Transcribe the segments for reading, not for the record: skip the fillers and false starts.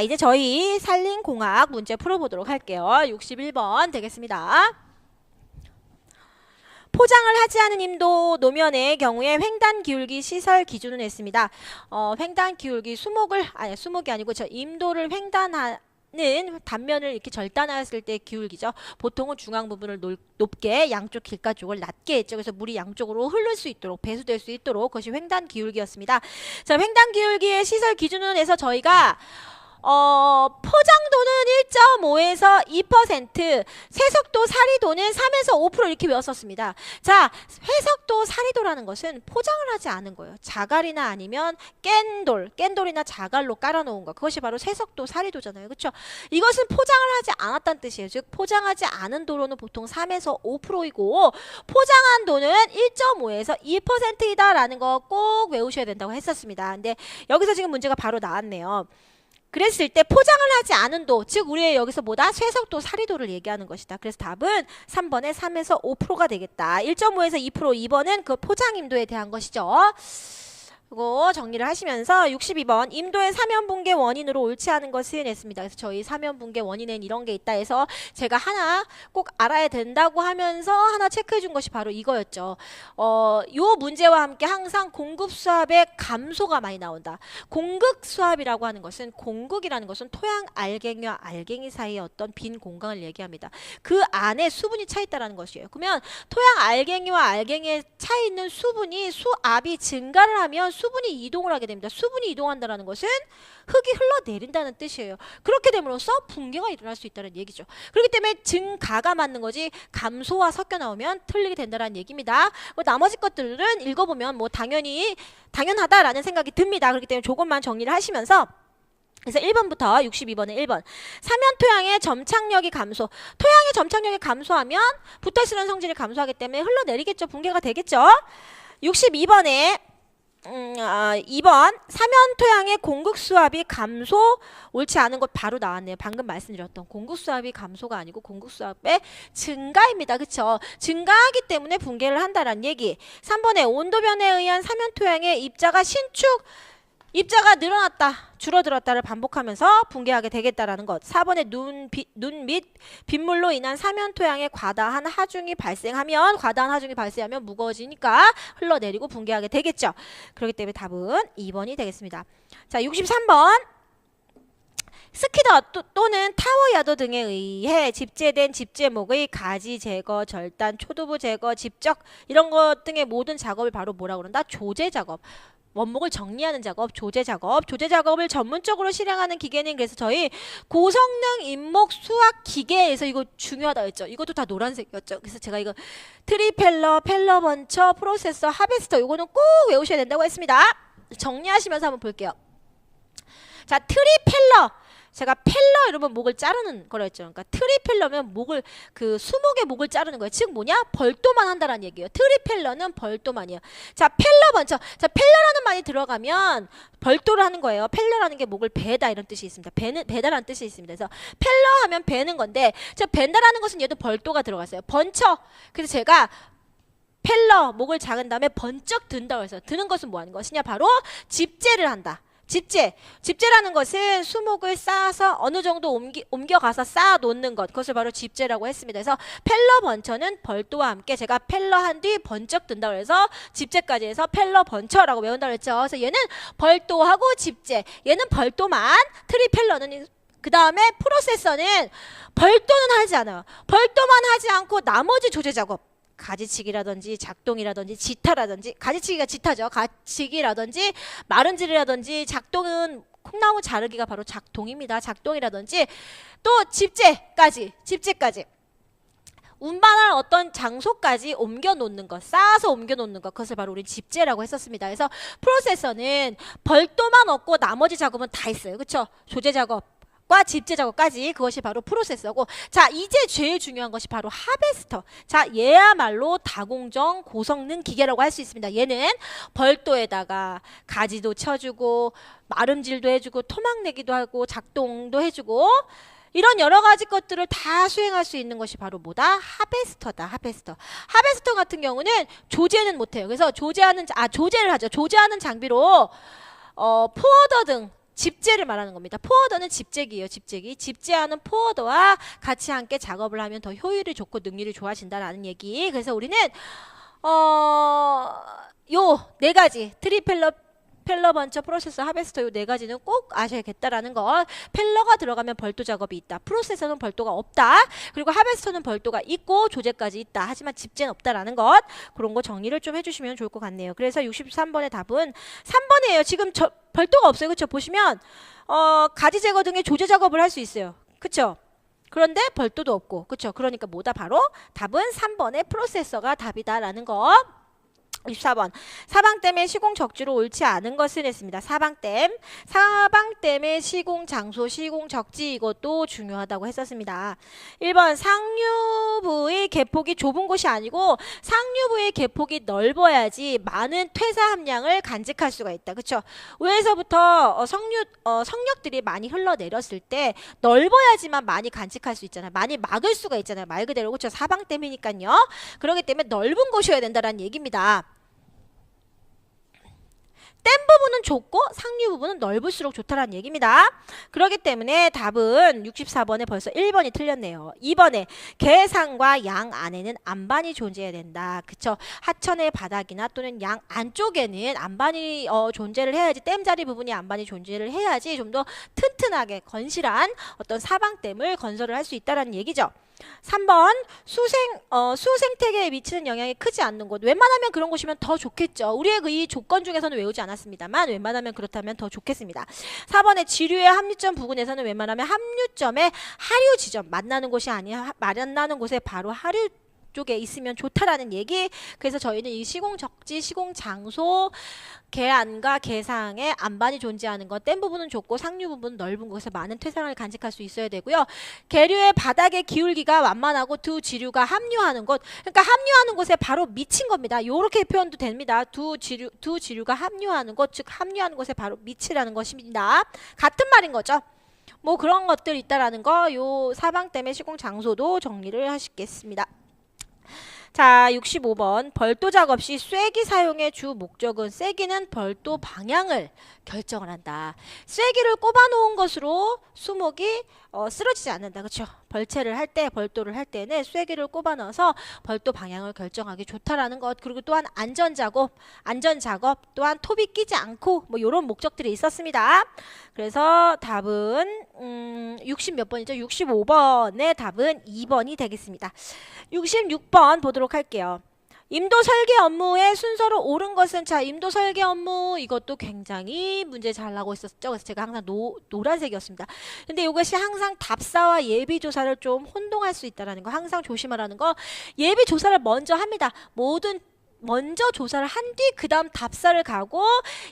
이제 저희 산림공학 문제 풀어보도록 할게요. 61번 되겠습니다. 포장을 하지 않은 임도 노면의 경우에 횡단 기울기 시설 기준을 냈습니다. 횡단 기울기 수목이 아니고 저 임도를 횡단하는 단면을 이렇게 절단하였을 때 기울기죠. 보통은 중앙 부분을 높게, 양쪽 길가 쪽을 낮게 했죠. 그래서 물이 양쪽으로 흐를 수 있도록, 배수될 수 있도록 그것이 횡단 기울기였습니다. 자, 횡단 기울기의 시설 기준을 해서 저희가 포장도는 1.5에서 2%, 세석도 사리도는 3에서 5% 이렇게 외웠었습니다. 자, 회석도 사리도라는 것은 포장을 하지 않은 거예요. 자갈이나 아니면 깬돌이나 자갈로 깔아놓은 거. 그것이 바로 세석도 사리도잖아요. 그렇죠? 이것은 포장을 하지 않았다는 뜻이에요. 즉 포장하지 않은 도로는 보통 3에서 5%이고 포장한 도는 1.5에서 2%이다라는 거 꼭 외우셔야 된다고 했었습니다. 근데 여기서 지금 문제가 바로 나왔네요. 그랬을 때 포장을 하지 않은 도, 즉 우리 여기서 뭐다? 쇠석도, 사리도를 얘기하는 것이다. 그래서 답은 3번에 3에서 5%가 되겠다. 1.5에서 2%, 2번은 그 포장임도에 대한 것이죠. 이거 정리를 하시면서 62번 임도의 사면붕괴 원인으로 옳지 않은 것을 냈습니다. 그래서 저희 사면붕괴 원인엔 이런 게 있다 해서 제가 하나 꼭 알아야 된다고 하면서 하나 체크해 준 것이 바로 이거였죠. 요 문제와 함께 항상 공급수압의 감소가 많이 나온다. 공극수압이라고 하는 것은, 공극이라는 것은 토양 알갱이와 알갱이 사이의 어떤 빈 공간을 얘기합니다. 그 안에 수분이 차 있다는 것이에요. 그러면 토양 알갱이와 알갱이에 차 있는 수압이 증가를 하면 수분이 이동을 하게 됩니다. 수분이 이동한다는 것은 흙이 흘러내린다는 뜻이에요. 그렇게 됨으로써 붕괴가 일어날 수 있다는 얘기죠. 그렇기 때문에 증가가 맞는 거지 감소와 섞여 나오면 틀리게 된다는 얘기입니다. 나머지 것들은 읽어보면 당연하다라는 생각이 듭니다. 그렇기 때문에 조금만 정리를 하시면서 그래서 1번부터 62번에 1번 사면토양의 점착력이 감소. 토양의 점착력이 감소하면 붙어있는 성질이 감소하기 때문에 흘러내리겠죠. 붕괴가 되겠죠. 62번에 2번 사면토양의 공극수압이 감소 옳지 않은 것 바로 나왔네요. 방금 말씀드렸던 공극수압이 감소가 아니고 공극수압의 증가입니다. 그쵸? 증가하기 때문에 붕괴를 한다는 얘기. 3번에 온도변에 의한 사면토양의 입자가 늘어났다, 줄어들었다를 반복하면서 붕괴하게 되겠다라는 것. 4번에 눈 및 빗물로 인한 사면토양에 과다한 하중이 발생하면 무거워지니까 흘러내리고 붕괴하게 되겠죠. 그렇기 때문에 답은 2번이 되겠습니다. 자, 63번. 스키더 또는 타워야더 등에 의해 집재된 집재목의 가지 제거, 절단, 초두부 제거, 집적 이런 것 등의 모든 작업을 바로 뭐라고 그런다? 조제 작업. 원목을 정리하는 작업, 조제 작업을 전문적으로 실행하는 기계는 그래서 저희 고성능 인목 수학 기계에서 이거 중요하다 했죠. 이것도 다 노란색이었죠. 그래서 제가 이거 트리펠러, 펠러 번처, 프로세서, 하베스터 이거는 꼭 외우셔야 된다고 했습니다. 정리하시면서 한번 볼게요. 자, 트리펠러. 제가 펠러 이러면 목을 자르는 거라 했죠. 그러니까 트리펠러면 수목의 목을 자르는 거예요. 즉 뭐냐? 벌도만 한다라는 얘기예요. 트리펠러는 벌도만이에요. 자, 펠러 번처. 자, 펠러라는 말이 들어가면 벌도를 하는 거예요. 펠러라는 게 목을 베다 이런 뜻이 있습니다. 베다라는 뜻이 있습니다. 그래서 펠러 하면 베는 건데, 저 벤다라는 것은 얘도 벌도가 들어갔어요. 번처. 그래서 제가 펠러 목을 작은 다음에 번쩍 든다고 해서 드는 것은 뭐 하는 것이냐? 바로 집재를 한다. 집재라는 것은 수목을 쌓아서 어느 정도 옮겨가서 쌓아 놓는 것, 그것을 바로 집재라고 했습니다. 그래서 펠러 번처는 벌도와 함께 제가 펠러 한 뒤 번쩍 든다고 해서 집재까지 해서 펠러 번처라고 외운다고 했죠. 그래서 얘는 벌도하고 집재, 얘는 벌도만, 트리펠러는 그 다음에 프로세서는 벌도는 하지 않아요. 벌도만 하지 않고 나머지 조제 작업, 가지치기라든지 작동이라든지 지타라든지, 가지치기가 지타죠. 가지치기라든지 마름질이라든지, 작동은 콩나무 자르기가 바로 작동입니다. 작동이라든지 또 집재까지 운반할 어떤 장소까지 옮겨 놓는 것, 쌓아서 옮겨 놓는 것, 그것을 바로 우리 집재라고 했었습니다. 그래서 프로세서는 벌도만 없고 나머지 작업은 다 있어요. 그렇죠? 조제 작업 과 집재 작업까지, 그것이 바로 프로세서고, 자, 이제 제일 중요한 것이 바로 하베스터. 자, 얘야말로 다공정 고성능 기계라고 할 수 있습니다. 얘는 벌도에다가 가지도 쳐주고 마름질도 해주고 토막 내기도 하고 작동도 해주고 이런 여러 가지 것들을 다 수행할 수 있는 것이 바로 뭐다? 하베스터다. 하베스터 같은 경우는 조제는 못해요. 그래서 조제를 하죠. 조제하는 장비로 포어더 등 집재를 말하는 겁니다. 포워더는 집재기예요. 집재기. 집재하는 포워더와 같이 함께 작업을 하면 더 효율이 좋고 능률이 좋아진다라는 얘기. 그래서 우리는 요 네 가지 펠러 번처 프로세서 하베스터 요 네 가지는 꼭 아셔야겠다라는 거. 펠러가 들어가면 벌도 작업이 있다. 프로세서는 벌도가 없다. 그리고 하베스터는 벌도가 있고 조제까지 있다. 하지만 집재는 없다라는 것. 그런 거 정리를 좀 해주시면 좋을 것 같네요. 그래서 63번의 답은 3번이에요. 지금 벌도가 없어요. 그렇죠? 보시면 가지 제거 등의 조제 작업을 할 수 있어요. 그렇죠? 그런데 벌도도 없고. 그렇죠? 그러니까 뭐다? 바로 답은 3번의 프로세서가 답이다라는 거. 24번 사방댐의 시공 적지로 옳지 않은 것은 했습니다. 사방댐의 시공 장소, 시공 적지 이것도 중요하다고 했었습니다. 1번 상류부의 개폭이 좁은 곳이 아니고 상류부의 개폭이 넓어야지 많은 퇴사 함량을 간직할 수가 있다. 그렇죠? 위에서부터 성력들이 많이 흘러내렸을 때 넓어야지만 많이 간직할 수 있잖아요. 많이 막을 수가 있잖아요. 말 그대로. 그렇죠? 사방댐이니까요. 그렇기 때문에 넓은 곳이어야 된다는 얘기입니다. 댐 부분은 좁고 상류 부분은 넓을수록 좋다라는 얘기입니다. 그렇기 때문에 답은 64번에 벌써 1번이 틀렸네요. 2번에 개상과 양 안에는 안반이 존재해야 된다. 그쵸? 하천의 바닥이나 또는 양 안쪽에는 안반이 존재를 해야지, 댐자리 부분이 안반이 존재를 해야지 좀 더 튼튼하게 건실한 어떤 사방댐을 건설을 할 수 있다는 얘기죠. 3번 수생태계에 미치는 영향이 크지 않는 곳. 웬만하면 그런 곳이면 더 좋겠죠. 우리의 이 조건 중에서는 외우지 않았습니다만 웬만하면 그렇다면 더 좋겠습니다. 4번의 지류의 합류점 부근에서는 웬만하면 합류점에 하류 지점, 만나는 곳이 아니야, 만나는 곳에 바로 하류 쪽에 있으면 좋다라는 얘기. 그래서 저희는 이 시공적지, 시공장소, 개안과 개상에 안반이 존재하는 것, 댐 부분은 좁고 상류 부분은 넓은 곳에서 많은 퇴사량을 간직할 수 있어야 되고요. 계류의 바닥의 기울기가 완만하고 두 지류가 합류하는 곳, 그러니까 합류하는 곳에 바로 미친 겁니다. 이렇게 표현도 됩니다. 두 지류가 합류하는 곳, 즉 합류하는 곳에 바로 미치라는 것입니다. 같은 말인 거죠. 뭐 그런 것들 있다라는 거, 요 사방댐의 시공 장소도 정리를 하시겠습니다. 자, 65번 벌도 작업 시 쐐기 사용의 주 목적은, 쐐기는 벌도 방향을 결정을 한다. 쐐기를 꼽아 놓은 것으로 수목이 쓰러지지 않는다. 그렇죠? 벌채를 할 때, 벌도를 할 때는 쐐기를 꼽아 넣어서 벌도 방향을 결정하기 좋다라는 것. 그리고 또한 안전 작업 또한 톱이 끼지 않고 뭐 이런 목적들이 있었습니다. 그래서 답은 60 몇 번이죠? 65번의 답은 2번이 되겠습니다. 66번 보도록 할게요. 임도 설계 업무의 순서로 옳은 것은, 자, 임도 설계 업무 이것도 굉장히 문제 잘 나오고 있었죠. 그래서 제가 항상 노란색이었습니다. 근데 이것이 항상 답사와 예비 조사를 좀 혼동할 수 있다는 거 항상 조심하라는 거. 예비 조사를 먼저 합니다. 먼저 조사를 한 뒤 그 다음 답사를 가고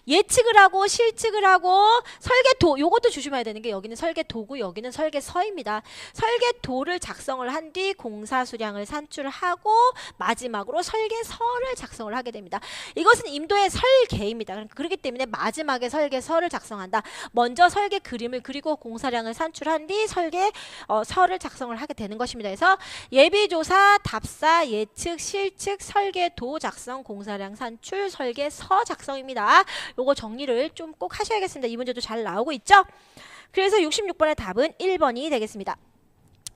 예측을 하고 실측을 하고 설계도, 요것도 조심해야 되는 게 여기는 설계도고 여기는 설계서입니다. 설계도를 작성을 한 뒤 공사 수량을 산출을 하고 마지막으로 설계서를 작성을 하게 됩니다. 이것은 임도의 설계입니다. 그렇기 때문에 마지막에 설계서를 작성한다. 먼저 설계 그림을 그리고 공사량을 산출한 뒤 설계서를 작성을 하게 되는 것입니다. 그래서 예비조사, 답사, 예측, 실측, 설계도 작성, 공사량 산출, 설계서 작성입니다. 요거 정리를 좀 꼭 하셔야겠습니다. 이 문제도 잘 나오고 있죠? 그래서 66번의 답은 1번이 되겠습니다.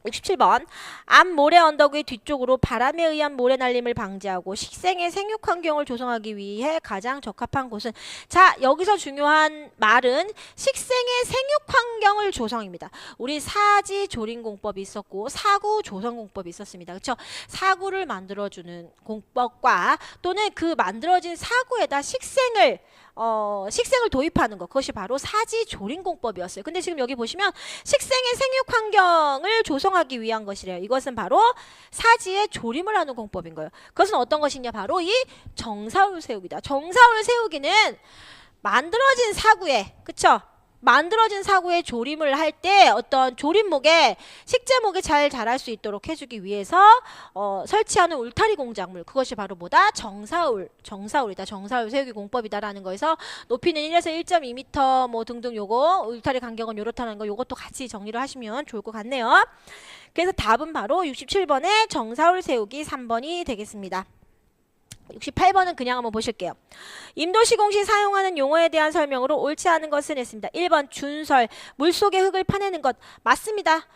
67번 앞 모래 언덕의 뒤쪽으로 바람에 의한 모래 날림을 방지하고 식생의 생육 환경을 조성하기 위해 가장 적합한 곳은, 자, 여기서 중요한 말은 식생의 생육 환경을 조성입니다. 우리 사지 조림 공법이 있었고 사구 조성 공법이 있었습니다. 그렇죠? 사구를 만들어주는 공법과 또는 그 만들어진 사구에다 식생을 도입하는 것, 그것이 바로 사지 조림 공법이었어요. 근데 지금 여기 보시면 식생의 생육 환경을 조성하기 위한 것이래요. 이것은 바로 사지의 조림을 하는 공법인 거예요. 그것은 어떤 것이냐? 바로 이 정사울 세우기다. 정사울 세우기는 만들어진 사구에, 그쵸? 만들어진 사구에 조림을 할 때 어떤 조림목에 식재목이 잘 자랄 수 있도록 해주기 위해서 설치하는 울타리 공작물, 그것이 바로 뭐다? 정사울이다. 정사울 세우기 공법이다라는 거에서 높이는 1에서 1.2m 뭐 등등, 요거 울타리 간격은 요렇다는 거, 요것도 같이 정리를 하시면 좋을 것 같네요. 그래서 답은 바로 67번의 정사울 세우기 3번이 되겠습니다. 68번은 그냥 한번 보실게요. 임도시공시 사용하는 용어에 대한 설명으로 옳지 않은 것은 했습니다. 1번 준설, 물속의 흙을 파내는 것. 맞습니다.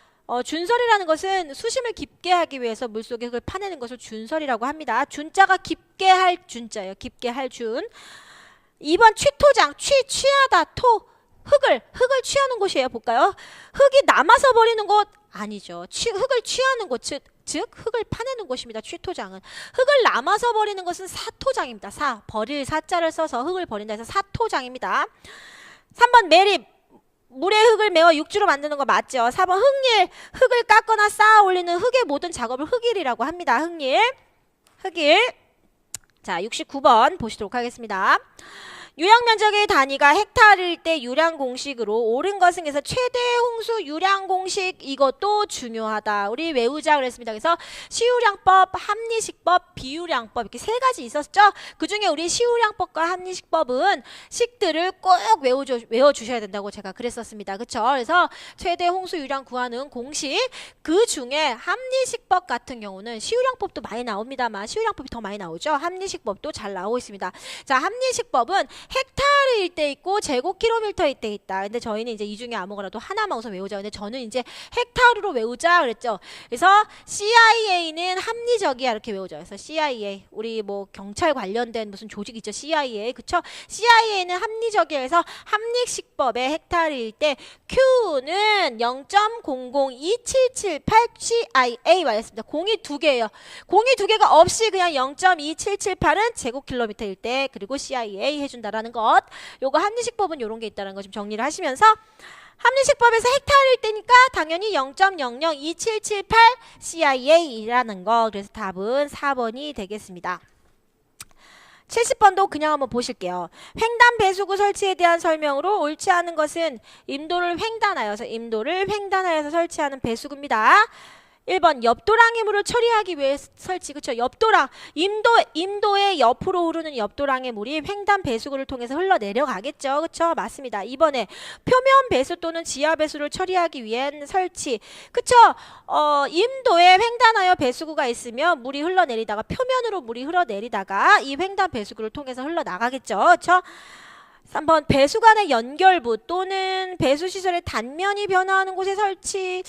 준설이라는 것은 수심을 깊게 하기 위해서 물속의 흙을 파내는 것을 준설이라고 합니다. 준자가 깊게 할 준자예요. 깊게 할 준. 2번 취토장, 취하다, 흙을 취하는 곳이에요. 볼까요? 흙이 남아서 버리는 곳 아니죠. 흙을 취하는 곳, 즉 흙을 파내는 곳입니다. 취토장은. 흙을 남아서 버리는 것은 사토장입니다. 버릴 사자를 써서 흙을 버린다 해서 사토장입니다. 3번 매립, 물에 흙을 메워 육주로 만드는 거 맞죠? 4번 흙일, 흙을 깎거나 쌓아 올리는 흙의 모든 작업을 흙일이라고 합니다. 흙일. 자, 69번 보시도록 하겠습니다. 유량 면적의 단위가 헥타르일 때 유량 공식으로 옳은 것은 그래서 최대 홍수 유량 공식 이것도 중요하다. 우리 외우자 그랬습니다. 그래서 시유량법, 합리식법, 비유량법 이렇게 세 가지 있었죠. 그중에 우리 시유량법과 합리식법은 식들을 꼭 외워주셔야 된다고 제가 그랬었습니다. 그쵸? 그래서 최대 홍수 유량 구하는 공식 그 중에 합리식법 같은 경우는 시유량법도 많이 나옵니다만 시유량법이 더 많이 나오죠. 합리식법도 잘 나오고 있습니다. 자, 합리식법은 헥타르일 때 있고 제곱킬로미터일 때 있다. 근데 저희는 이제 이 중에 아무거나도 하나만 우선 외우자. 근데 저는 이제 헥타르로 외우자 그랬죠. 그래서 CIA는 합리적이야 이렇게 외우죠. 그래서 CIA 우리 뭐 경찰 관련된 무슨 조직 있죠. CIA 그쵸? CIA는 합리적이야. 그래서 합리식법의 헥타르일 때 Q는 0.002778 CIA 말했습니다. 공이 두 개예요. 공이 두 개가 없이 그냥 0.2778은 제곱킬로미터일 때 그리고 CIA 해준다라는 것. 요거 합리식법은 요런 게 있다는 거 좀 정리를 하시면서 합리식법에서 헥타르일 때니까 당연히 0.002778 CIA라는 거. 그래서 답은 4번이 되겠습니다. 70번도 그냥 한번 보실게요. 횡단 배수구 설치에 대한 설명으로 옳지 않은 것은 임도를 횡단하여서 설치하는 배수구입니다. 1번 옆도랑의 물을 처리하기 위해 설치. 그쵸? 옆도랑 임도의 옆으로 흐르는 옆도랑의 물이 횡단 배수구를 통해서 흘러내려가겠죠. 그쵸? 맞습니다. 2번에 표면 배수 또는 지하 배수를 처리하기 위한 설치. 그쵸? 임도에 횡단하여 배수구가 있으면 물이 흘러내리다가 표면으로 물이 흘러내리다가 이 횡단 배수구를 통해서 흘러나가겠죠. 그쵸? 3번 배수 간의 연결부 또는 배수시설의 단면이 변화하는 곳에 설치.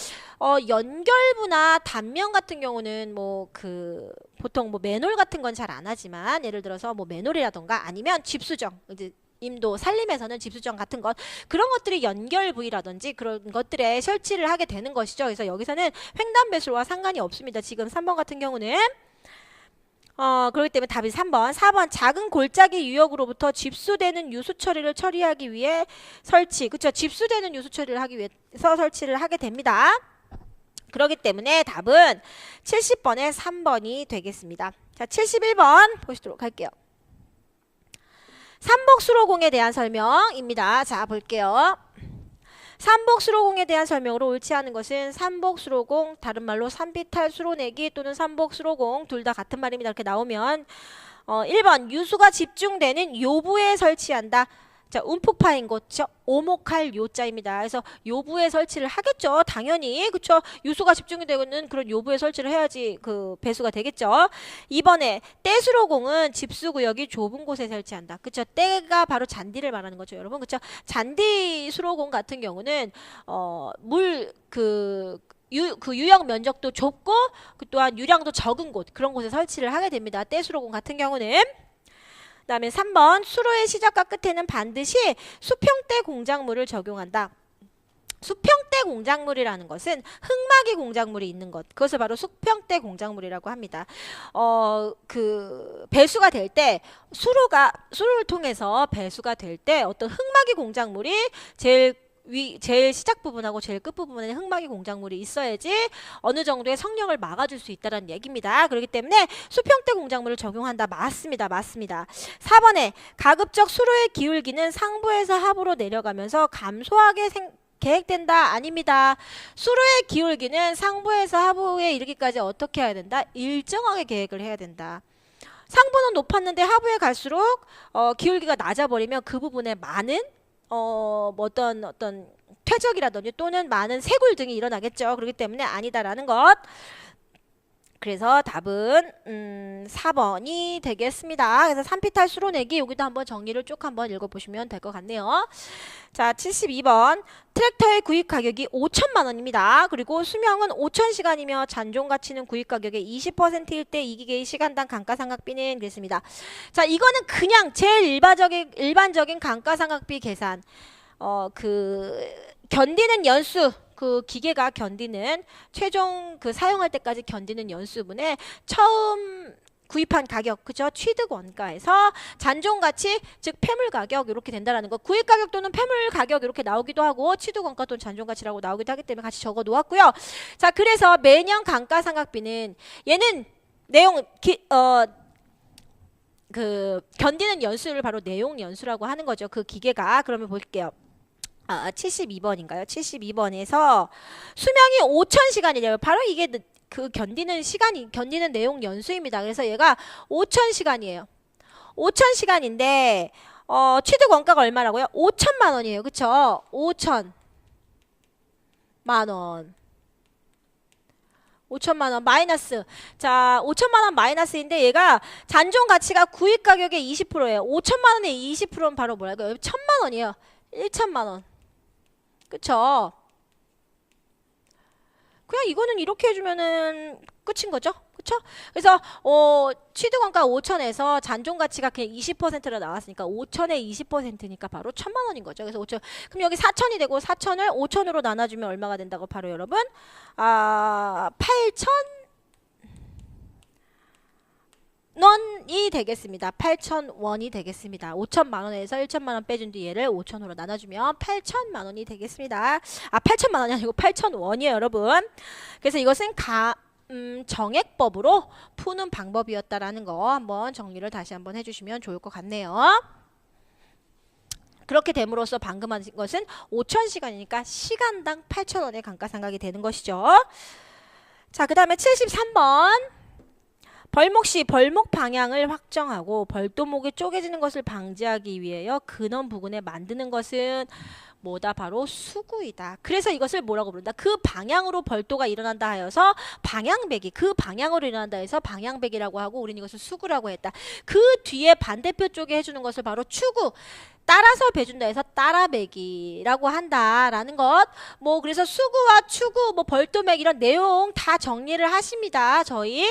연결부나 단면 같은 경우는 보통 맨홀 같은 건 잘 안 하지만 예를 들어서 맨홀이라던가 아니면 집수정 이제 임도 산림에서는 집수정 같은 것 그런 것들이 연결 부위라든지 그런 것들에 설치를 하게 되는 것이죠. 그래서 여기서는 횡단 배수와 상관이 없습니다. 지금 3번 같은 경우는 그렇기 때문에 답이 3번. 4번 작은 골짜기 유역으로부터 집수되는 유수 처리를 처리하기 위해 설치. 그쵸? 집수되는 유수 처리를 하기 위해서 설치를 하게 됩니다. 그렇기 때문에 답은 70번에 3번이 되겠습니다. 자, 71번 보시도록 할게요. 삼복수로공에 대한 설명입니다. 자, 볼게요. 삼복수로공에 대한 설명으로 옳지 않은 것은 삼복수로공, 다른 말로 산비탈 수로내기 또는 삼복수로공 둘 다 같은 말입니다. 이렇게 나오면 1번 유수가 집중되는 요부에 설치한다. 자, 움푹 파인 곳, 오목할 요자입니다. 그래서 요부에 설치를 하겠죠. 당연히. 그쵸? 유수가 집중이 되는 그런 요부에 설치를 해야지 그 배수가 되겠죠. 2번에 떼수로공은 집수구역이 좁은 곳에 설치한다. 그쵸? 떼가 바로 잔디를 말하는 거죠, 여러분. 그쵸? 잔디 수로공 같은 경우는 유역 면적도 좁고 또한 유량도 적은 곳, 그런 곳에 설치를 하게 됩니다. 떼수로공 같은 경우는. 그 다음에 3번 수로의 시작과 끝에는 반드시 수평대 공작물을 적용한다. 수평대 공작물이라는 것은 흙막이 공작물이 있는 것, 그것을 바로 수평대 공작물이라고 합니다. 배수가 될 때 수로를 통해서 배수가 될 때 어떤 흙막이 공작물이 제일 시작 부분하고 제일 끝 부분에 흙막이 공작물이 있어야지 어느 정도의 성령을 막아줄 수 있다는 얘기입니다. 그렇기 때문에 수평대 공작물을 적용한다. 맞습니다. 4번에 가급적 수로의 기울기는 상부에서 하부로 내려가면서 감소하게 계획된다. 아닙니다. 수로의 기울기는 상부에서 하부에 이르기까지 어떻게 해야 된다? 일정하게 계획을 해야 된다. 상부는 높았는데 하부에 갈수록 기울기가 낮아버리면 그 부분에 많은 어떤 퇴적이라든지 또는 많은 쇄골 등이 일어나겠죠. 그렇기 때문에 아니다라는 것. 그래서 답은 4번이 되겠습니다. 그래서 산피탈 수로내기 여기도 한번 정리를 쭉 한번 읽어보시면 될 것 같네요. 자, 72번 트랙터의 구입 가격이 5천만 원입니다. 그리고 수명은 5,000시간이며 잔존 가치는 구입 가격의 20%일 때 이 기계의 시간당 감가상각비는 그랬습니다. 자, 이거는 그냥 제일 일반적인 감가상각비 계산. 견디는 연수, 그 기계가 견디는 최종 그 사용할 때까지 견디는 연수분의 처음 구입한 가격, 그죠? 취득 원가에서 잔존 가치, 즉 폐물 가격 이렇게 된다라는 거. 구입 가격 또는 폐물 가격 이렇게 나오기도 하고 취득 원가 또는 잔존 가치라고 나오기도 하기 때문에 같이 적어 놓았고요. 자, 그래서 매년 감가상각비는 얘는 내용 그 견디는 연수를 바로 내용 연수라고 하는 거죠. 그 기계가. 그러면 볼게요. 72번인가요? 72번에서 수명이 5,000시간이래요. 바로 이게 그 견디는 시간이, 견디는 내용 연수입니다. 그래서 얘가 5,000시간이에요. 5,000시간인데, 취득 원가가 얼마라고요? 5천만 원이에요. 그쵸? 5천만 원. 5천만 원 마이너스. 자, 5천만 원 마이너스인데 얘가 잔존 가치가 구입 가격의 20%예요. 5천만 원의 20%는 바로 뭐랄까요? 1,000만 원이에요. 1천만 원. 그쵸? 그냥 이거는 이렇게 해주면은 끝인 거죠. 그쵸? 그래서 취득원가 5천에서 잔존 가치가 그냥 20%로 나왔으니까 5천에 20%니까 바로 1,000만 원인 거죠. 그래서 5천. 그럼 여기 4천이 되고 4천을 5천으로 나눠주면 얼마가 된다고 바로 여러분? 8천 원이 되겠습니다. 8,000원이 되겠습니다. 5천만 원에서 1천만 원 빼준 뒤 얘를 5천으로 나눠주면 8천만 원이 되겠습니다. 8천만 원이 아니고 8,000원이에요, 여러분. 그래서 이것은 정액법으로 푸는 방법이었다라는 거 한번 정리를 다시 한번 해주시면 좋을 것 같네요. 그렇게 됨으로써 방금 한 것은 5,000시간이니까 시간당 8,000원의 감가상각이 되는 것이죠. 자, 그 다음에 73번. 벌목시 벌목 방향을 확정하고 벌도목이 쪼개지는 것을 방지하기 위하여 근원 부근에 만드는 것은 뭐다? 바로 수구이다. 그래서 이것을 뭐라고 부른다? 그 방향으로 벌도가 일어난다 하여서 방향배기, 그 방향으로 일어난다 해서 방향배기라고 하고 우리는 이것을 수구라고 했다. 그 뒤에 반대표 쪽에 해주는 것을 바로 추구, 따라서 배준다 해서 따라배기라고 한다라는 것. 뭐 그래서 수구와 추구, 뭐 벌도맥 이런 내용 다 정리를 하십니다. 저희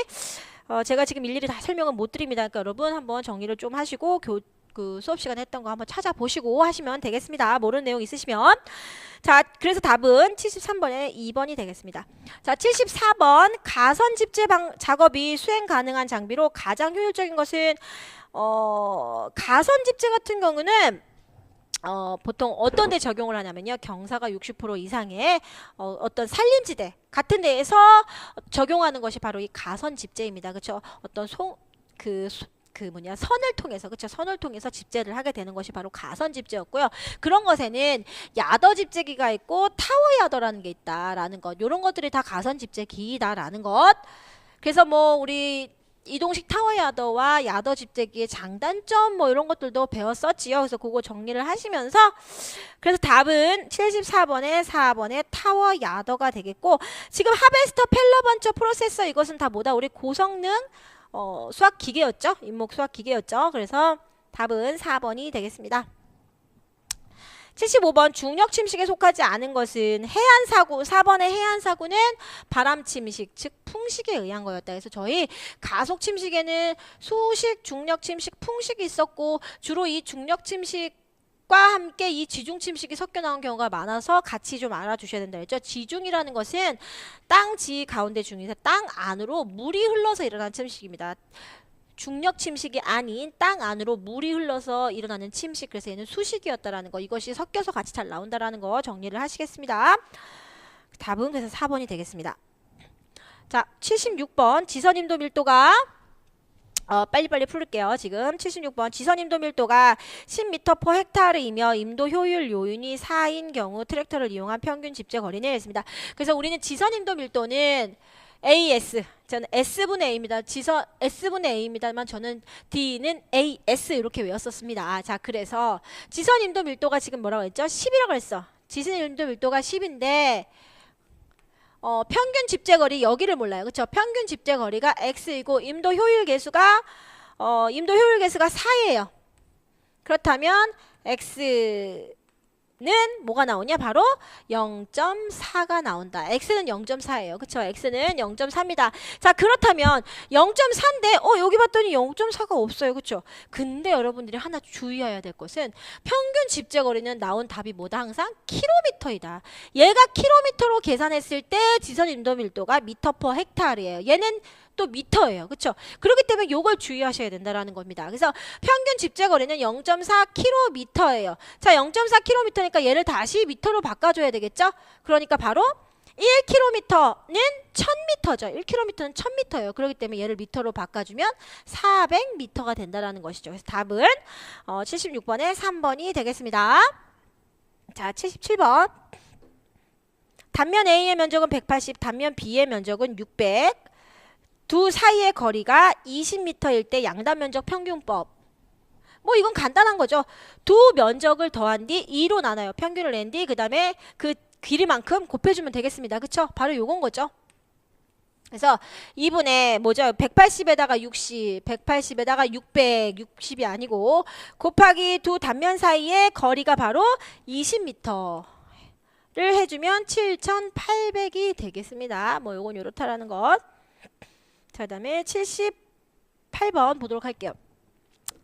제가 지금 일일이 다 설명은 못 드립니다. 그러니까 여러분 한번 정리를 좀 하시고 그 수업 시간에 했던 거 한번 찾아보시고 하시면 되겠습니다. 모르는 내용 있으시면. 자, 그래서 답은 73번에 2번이 되겠습니다. 자, 74번 가선 집재 작업이 수행 가능한 장비로 가장 효율적인 것은 가선 집재 같은 경우는 보통 어떤 데 적용을 하냐면요. 경사가 60% 이상의 어떤 산림지대 같은 데에서 적용하는 것이 바로 이 가선 집재입니다. 그렇죠? 어떤 선을 통해서, 그쵸? 선을 통해서 집재를 하게 되는 것이 바로 가선 집재였고요. 그런 것에는 야더 집재기가 있고 타워 야더라는 게 있다라는 것. 요런 것들이 다 가선 집재기다라는 것. 그래서 뭐 우리 이동식 타워 야더와 야더 집재기의 장단점 뭐 이런 것들도 배웠었지요. 그래서 그거 정리를 하시면서 그래서 답은 74번에 4번에 타워 야더가 되겠고 지금 하베스터 펠러번처 프로세서 이것은 다 뭐다? 우리 고성능 수학 기계였죠. 인목 수학 기계였죠. 그래서 답은 4번이 되겠습니다. 75번 중력 침식에 속하지 않은 것은 해안사고, 4번의 해안사고는 바람 침식, 즉 풍식에 의한 거였다. 그래서 저희 가속 침식에는 수식, 중력 침식, 풍식이 있었고 주로 이 중력 침식과 함께 이 지중 침식이 섞여 나온 경우가 많아서 같이 좀 알아주셔야 된다 했죠. 지중이라는 것은 땅 지 가운데 중에서 땅 안으로 물이 흘러서 일어난 침식입니다. 중력 침식이 아닌 땅 안으로 물이 흘러서 일어나는 침식. 그래서 얘는 수식이었다라는 거. 이것이 섞여서 같이 잘 나온다라는 거 정리를 하시겠습니다. 답은 그래서 4번이 되겠습니다. 자, 76번 지선임도 밀도가 빨리빨리 풀을게요. 지금 76번 지선임도 밀도가 10m/헥타르이며 임도 효율 요인이 4인 경우 트랙터를 이용한 평균 집재 거리는 했습니다. 그래서 우리는 지선임도 밀도는 AS, 저는 S분의 A입니다. 지선 S분의 A입니다만 저는 D는 AS 이렇게 외웠었습니다. 자, 그래서 지선임도 밀도가 지금 뭐라고 했죠? 10이라고 했어. 지선임도 밀도가 10인데 평균 집재거리 여기를 몰라요. 그쵸? 평균 집재거리가 x이고 임도 효율 계수가 4예요. 그렇다면 x는 뭐가 나오냐? 바로 0.4가 나온다. x는 0.4예요. 그쵸? x는 0.4입니다. 자, 그렇다면 0.4인데 여기 봤더니 0.4가 없어요. 그쵸? 근데 여러분들이 하나 주의해야 될 것은 평균 집재거리는 나온 답이 뭐다? 항상 킬로미터이다. 얘가 킬로미터로 계산했을 때 지선 임도 밀도가 미터 퍼 헥타르예요. 얘는 또 미터예요. 그렇죠? 그렇기 때문에 이걸 주의하셔야 된다라는 겁니다. 그래서 평균 집재거리는 0.4km예요. 자, 0.4km니까 얘를 다시 미터로 바꿔줘야 되겠죠? 그러니까 바로 1km는 1000m죠. 1km는 1000m예요. 그렇기 때문에 얘를 미터로 바꿔주면 400m가 된다라는 것이죠. 그래서 답은 76번에 3번이 되겠습니다. 자, 77번. 단면 A의 면적은 180, 단면 B의 면적은 600. 두 사이의 거리가 20m일 때 양단 면적 평균법. 뭐 이건 간단한 거죠. 두 면적을 더한 뒤 2로 나눠요. 평균을 낸 뒤 그다음에 그 길이만큼 곱해주면 되겠습니다. 그쵸? 바로 요건 거죠. 그래서 2분의 뭐죠? 180에다가 60, 180에다가 600, 60이 아니고 곱하기 두 단면 사이의 거리가 바로 20m를 해주면 7,800이 되겠습니다. 뭐 요건 요렇다라는 것. 자, 그다음에 78번 보도록 할게요.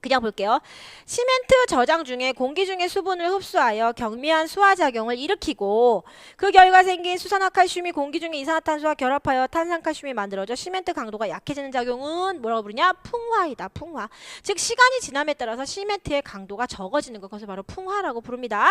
그냥 볼게요. 시멘트 저장 중에 공기 중의 수분을 흡수하여 경미한 수화작용을 일으키고 그 결과 생긴 수산화칼슘이 공기 중의 이산화탄소와 결합하여 탄산칼슘이 만들어져 시멘트 강도가 약해지는 작용은 뭐라고 부르냐? 풍화이다. 풍화. 즉 시간이 지남에 따라서 시멘트의 강도가 적어지는 것, 그것을 바로 풍화라고 부릅니다.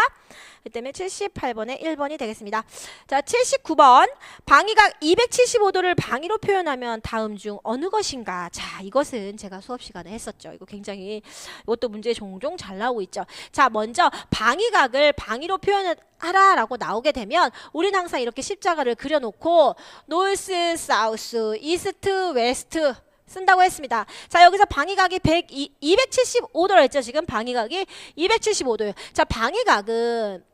그 때문에 78번에 1번이 되겠습니다. 자, 79번. 방위각 275도를 방위로 표현하면 다음 중 어느 것인가? 자, 이것은 제가 수업 시간에 했었죠. 이거 굉장히 이것도 문제에 종종 잘 나오고 있죠. 자, 먼저 방위각을 방위로 표현하라라고 나오게 되면 우리는 항상 이렇게 십자가를 그려놓고 노스, 사우스, 이스트, 웨스트 쓴다고 했습니다. 자, 여기서 방위각이 275도라 했죠. 지금 방위각이 275도예요. 자, 방위각은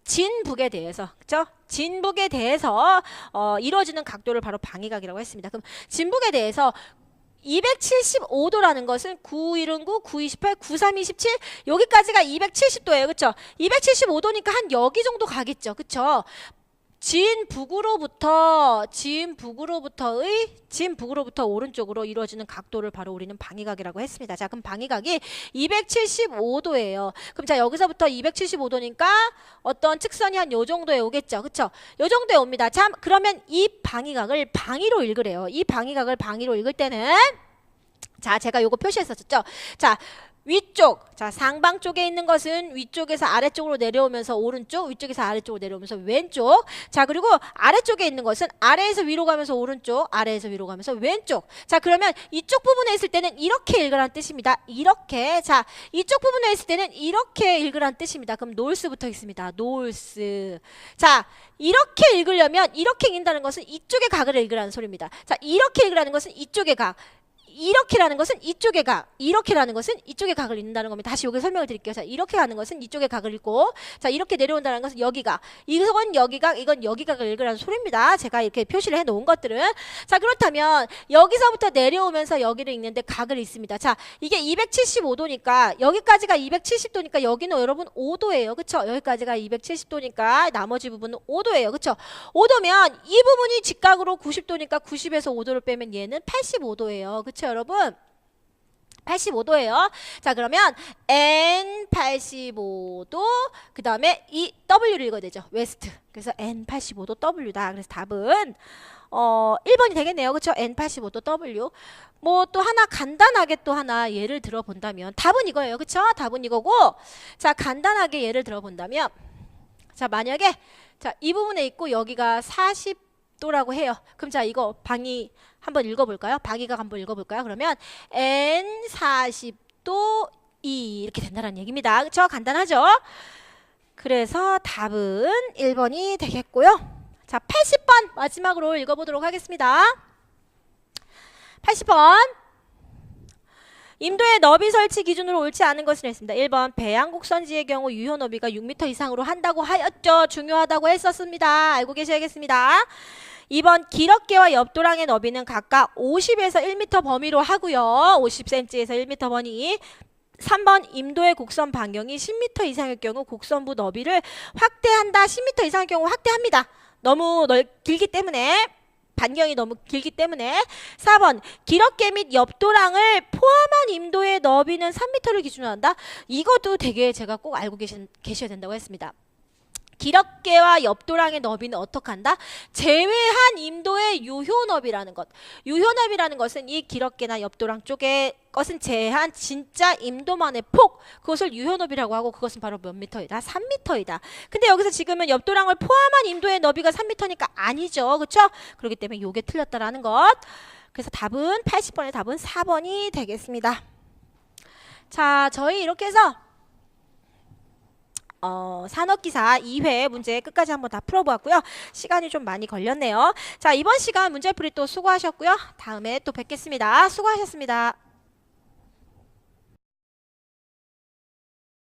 진북에 대해서, 그쵸? 진북에 대해서 이루어지는 각도를 바로 방위각이라고 했습니다. 그럼 진북에 대해서 275도라는 것은 9, 1은 9, 9, 28, 9, 3, 27 여기까지가 270도예요. 그쵸? 275도니까 한 여기 정도 가겠죠. 그쵸? 진북으로부터 오른쪽으로 이루어지는 각도를 바로 우리는 방위각이라고 했습니다. 자, 그럼 방위각이 275도예요. 그럼 자, 여기서부터 275도니까 어떤 측선이 한 요 정도에 오겠죠. 그쵸? 요 정도에 옵니다. 자, 그러면 이 방위각을 방위로 읽으래요. 이 방위각을 방위로 읽을 때는 자, 제가 요거 표시했었죠. 자, 위쪽, 자, 상방 쪽에 있는 것은 위쪽에서 아래쪽으로 내려오면서 오른쪽, 위쪽에서 아래쪽으로 내려오면서 왼쪽. 자, 그리고 아래쪽에 있는 것은 아래에서 위로 가면서 오른쪽, 아래에서 위로 가면서 왼쪽. 자, 그러면 이쪽 부분에 있을 때는 이렇게 읽으라는 뜻입니다. 이렇게. 자, 이쪽 부분에 있을 때는 이렇게 읽으라는 뜻입니다. 그럼 놀스부터 있습니다. 놀스. 자, 이렇게 읽으려면 이렇게 읽는다는 것은 이쪽의 각을 읽으라는 소리입니다. 자, 이렇게 읽으라는 것은 이쪽의 각. 이렇게라는 것은 이쪽의 각, 이렇게라는 것은 이쪽의 각을 읽는다는 겁니다. 다시 여기 설명을 드릴게요. 자, 이렇게 가는 것은 이쪽의 각을 읽고, 자, 이렇게 내려온다는 것은 여기각, 이건 여기각, 이건 여기각을 읽으라는 소리입니다. 제가 이렇게 표시를 해 놓은 것들은. 자, 그렇다면 여기서부터 내려오면서 여기를 읽는데 각을 읽습니다. 자, 이게 275도니까 여기까지가 270도니까 여기는 여러분 5도예요. 그쵸? 여기까지가 270도니까 나머지 부분은 5도예요. 그쵸? 5도면 이 부분이 직각으로 90도니까 90에서 5도를 빼면 얘는 85도예요. 그쵸, 여러분? 85도예요. 자, 그러면 N 85도 그 다음에 이 W를 읽어야 되죠. 웨스트. 그래서 N 85도 W다. 그래서 답은 1번이 되겠네요. 그쵸? N 85도 W. 뭐 또 하나 간단하게 또 하나 예를 들어 본다면 답은 이거예요. 그쵸? 답은 이거고, 자, 간단하게 예를 들어 본다면, 자, 만약에 자, 이 부분에 있고 여기가 40도라고 해요. 그럼 자, 이거 방위 한번 읽어볼까요? 방위각 한번 읽어볼까요? 그러면 N 40도 E 이렇게 된다는 얘기입니다. 그쵸? 간단하죠? 그래서 답은 1번이 되겠고요. 자, 80번 마지막으로 읽어보도록 하겠습니다. 80번. 임도의 너비 설치 기준으로 옳지 않은 것을 했습니다. 1번 배양곡선지의 경우 유효 너비가 6m 이상으로 한다고 하였죠. 중요하다고 했었습니다. 알고 계셔야겠습니다. 2번 기럽개와 옆도랑의 너비는 각각 50에서 1m 범위로 하고요. 50cm에서 1m 범위. 3번 임도의 곡선 반경이 10m 이상일 경우 곡선부 너비를 확대한다. 10m 이상일 경우 확대합니다. 너무 길기 때문에 반경이 너무 길기 때문에. 4번 기럽개 및 옆도랑을 포함한 임도의 너비는 3m를 기준으로 한다. 이것도 되게 제가 꼭 알고 계셔야 된다고 했습니다. 기럽개와 옆도랑의 너비는 어떻게 한다? 제외한 임도의 유효 너비라는 것. 유효 너비라는 것은 이 기럽개나 옆도랑 쪽의 것은 제외한 진짜 임도만의 폭, 그것을 유효 너비라고 하고 그것은 바로 몇 미터이다? 3미터이다. 근데 여기서 지금은 옆도랑을 포함한 임도의 너비가 3미터니까 아니죠. 그렇죠? 그렇기 때문에 요게 틀렸다라는 것. 그래서 답은 80번의 답은 4번이 되겠습니다. 자, 저희 이렇게 해서 산업기사 2회 문제 끝까지 한번 다 풀어보았고요. 시간이 좀 많이 걸렸네요. 자, 이번 시간 문제풀이 또 수고하셨고요. 다음에 또 뵙겠습니다. 수고하셨습니다.